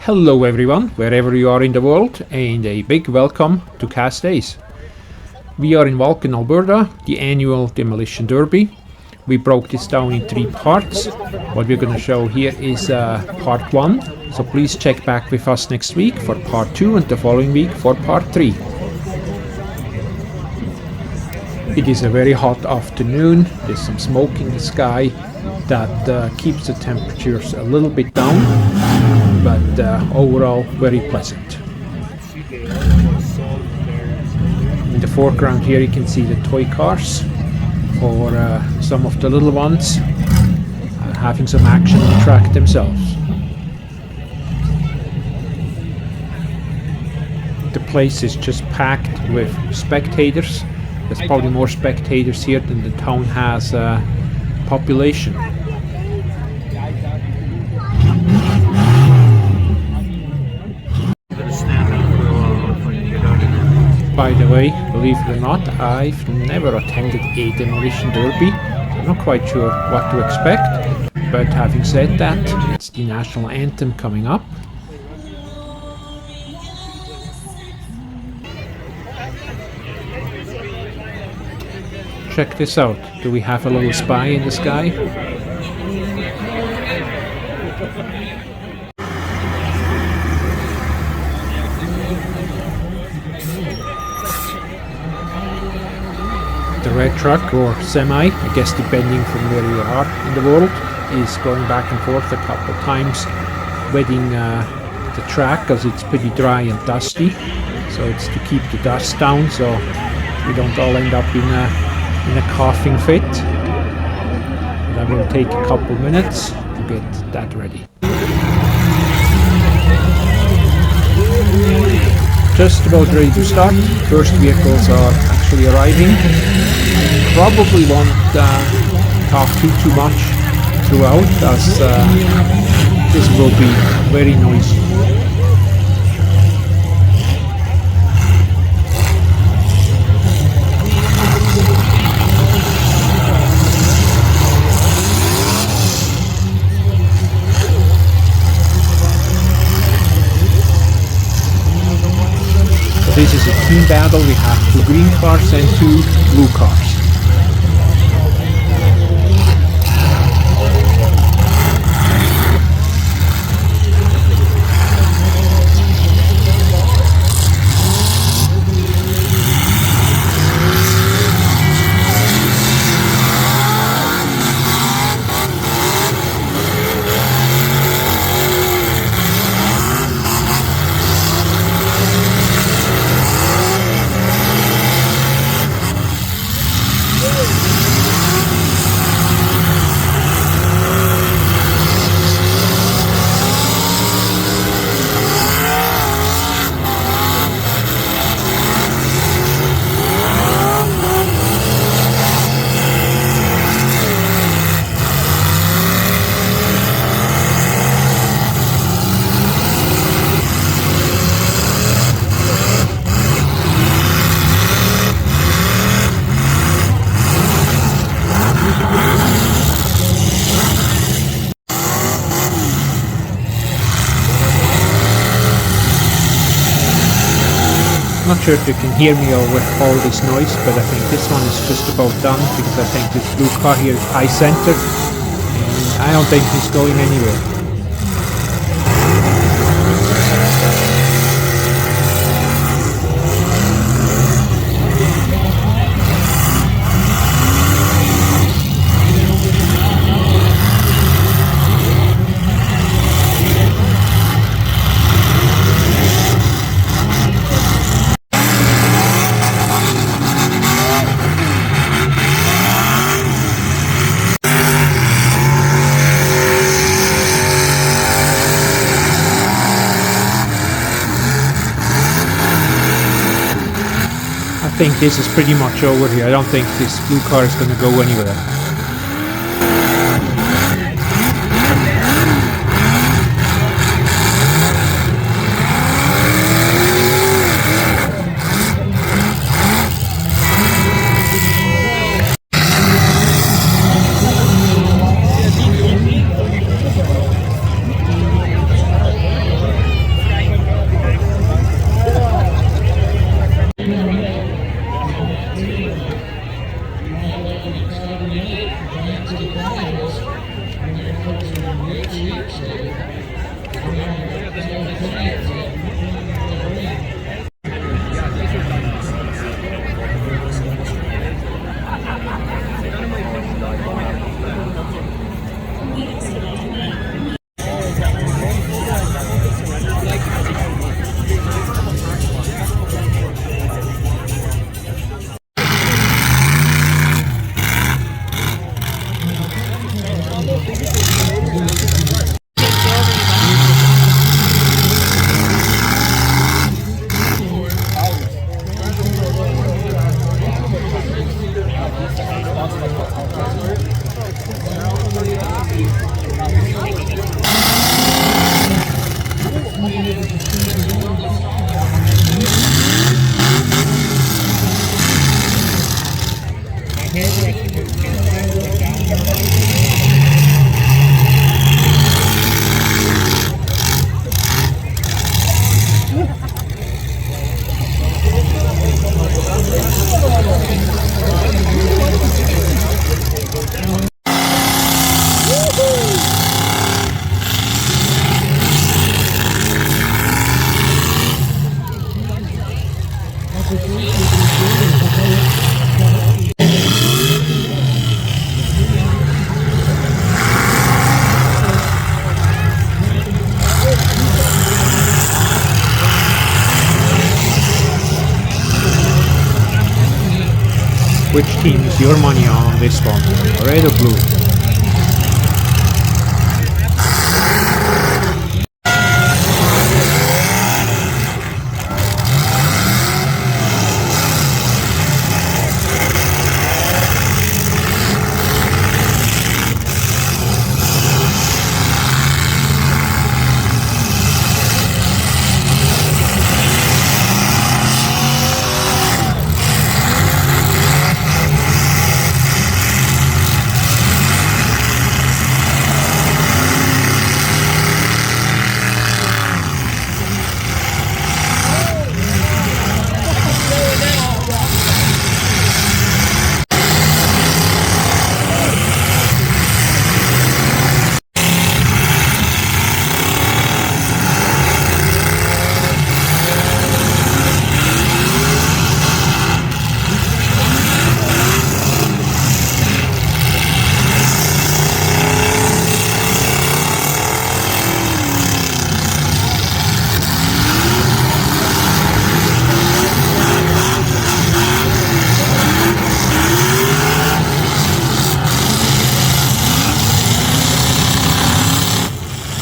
Hello everyone, wherever you are in the world, and a big welcome to KassDays. We are in Vulcan, Alberta, the annual Demolition Derby. We broke this down in 3 parts. What we're going to show here is part 1, so please check back with us next week for part 2 and the following week for part 3. It is a very hot afternoon, there's some smoke in the sky that keeps the temperatures a little bit down, but overall very pleasant. In the foreground here you can see the toy cars for some of the little ones having some action on the track themselves. The place is just packed with spectators. There's probably more spectators here than the town has population. By the way, believe it or not, I've never attended a demolition derby. I'm not quite sure what to expect, but having said that, it's the national anthem coming up. Check this out. Do we have a little spy in the sky? The red truck or semi, I guess depending from where you are in the world, is going back and forth a couple of times, wetting the track because it's pretty dry and dusty. So it's to keep the dust down so we don't all end up in a coughing fit. And I will take a couple minutes to get that ready. Just about ready to start. First vehicles are actually arriving. Probably won't talk too much throughout, as this will be very noisy. This is a team battle. We have 2 green cars and 2 blue cars. Not sure if you can hear me over all this noise, but I think this one is just about done because I think this blue car here is high centered and I don't think it's going anywhere. I think this is pretty much over here. I don't think this blue car is going to go anywhere. Which team is your money on this one? Red or blue?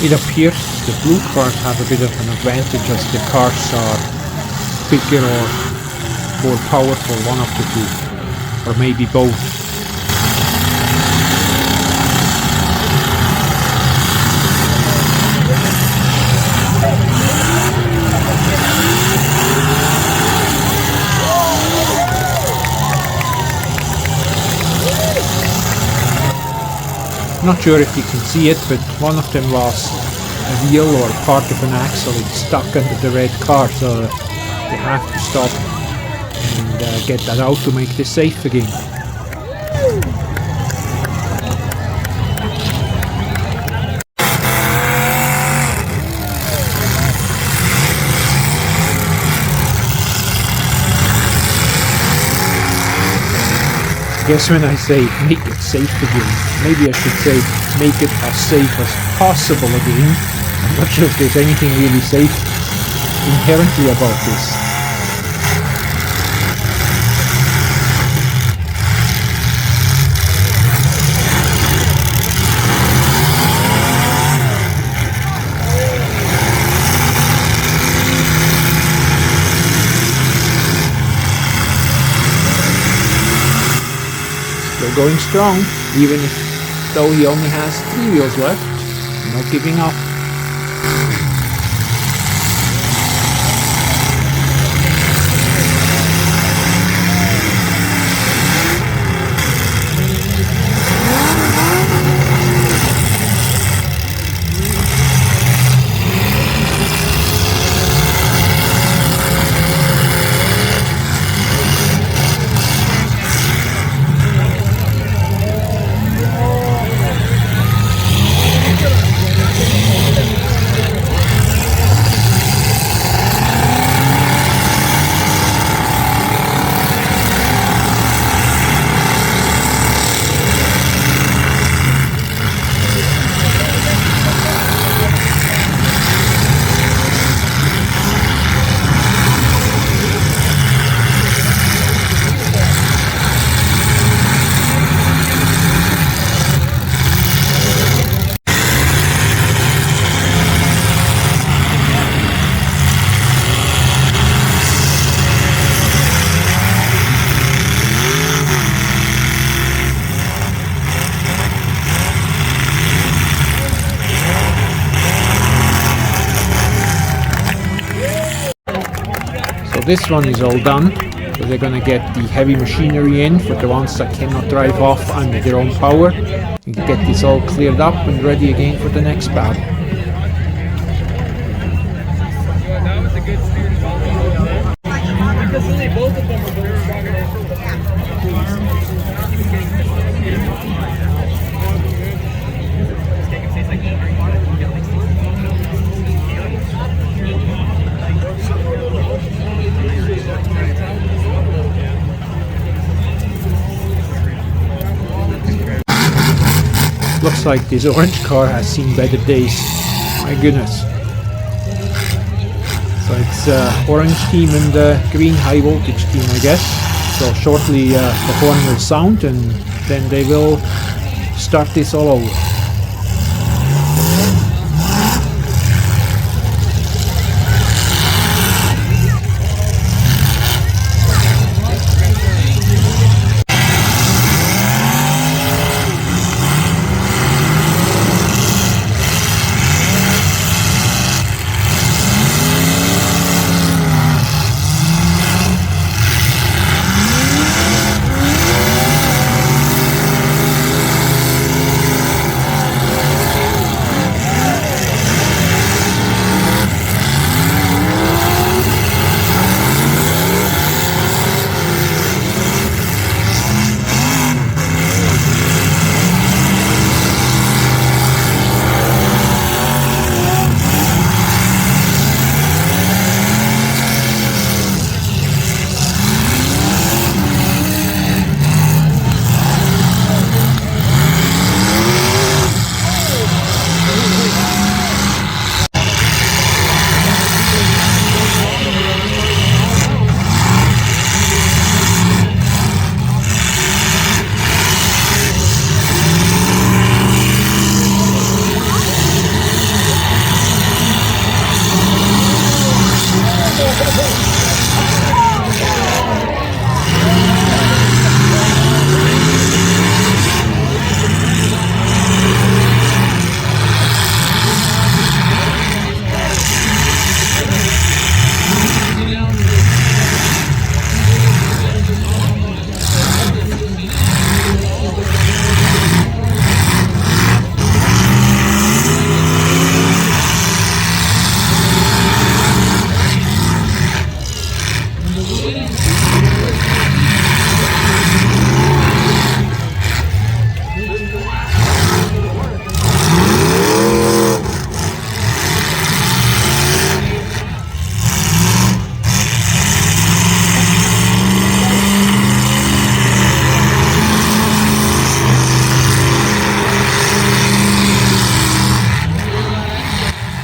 It appears the blue cars have a bit of an advantage as the cars are bigger or more powerful, one of the two, or maybe both. Not sure if you can see it, but one of them was a wheel or part of an axle. It's stuck under the red car, so they have to stop and get that out to make this safe again. I guess when I say make it safe again, maybe I should say make it as safe as possible again. I'm not sure if there's anything really safe inherently about this. Going strong, even though he only has 3 wheels left, not giving up. this one is all done. So they're gonna get the heavy machinery in for the ones that cannot drive off under their own power, and get this all cleared up and ready again for the next battle. That was a good steer. Both of them were very strong. Looks like this orange car has seen better days. My goodness. So it's orange team and green high voltage team, I guess. So shortly the horn will sound and then they will start this all over.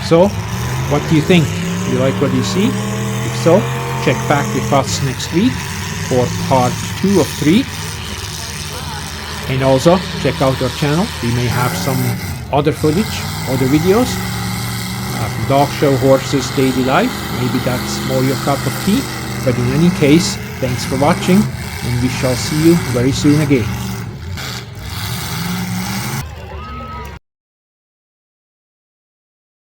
So, what do you think? Do you like what you see? If so, check back with us next week for part 2 of 3. And also, check out our channel. We may have some other footage, other videos. Dog show, horses, daily life. Maybe that's more your cup of tea. But in any case, thanks for watching, and we shall see you very soon again.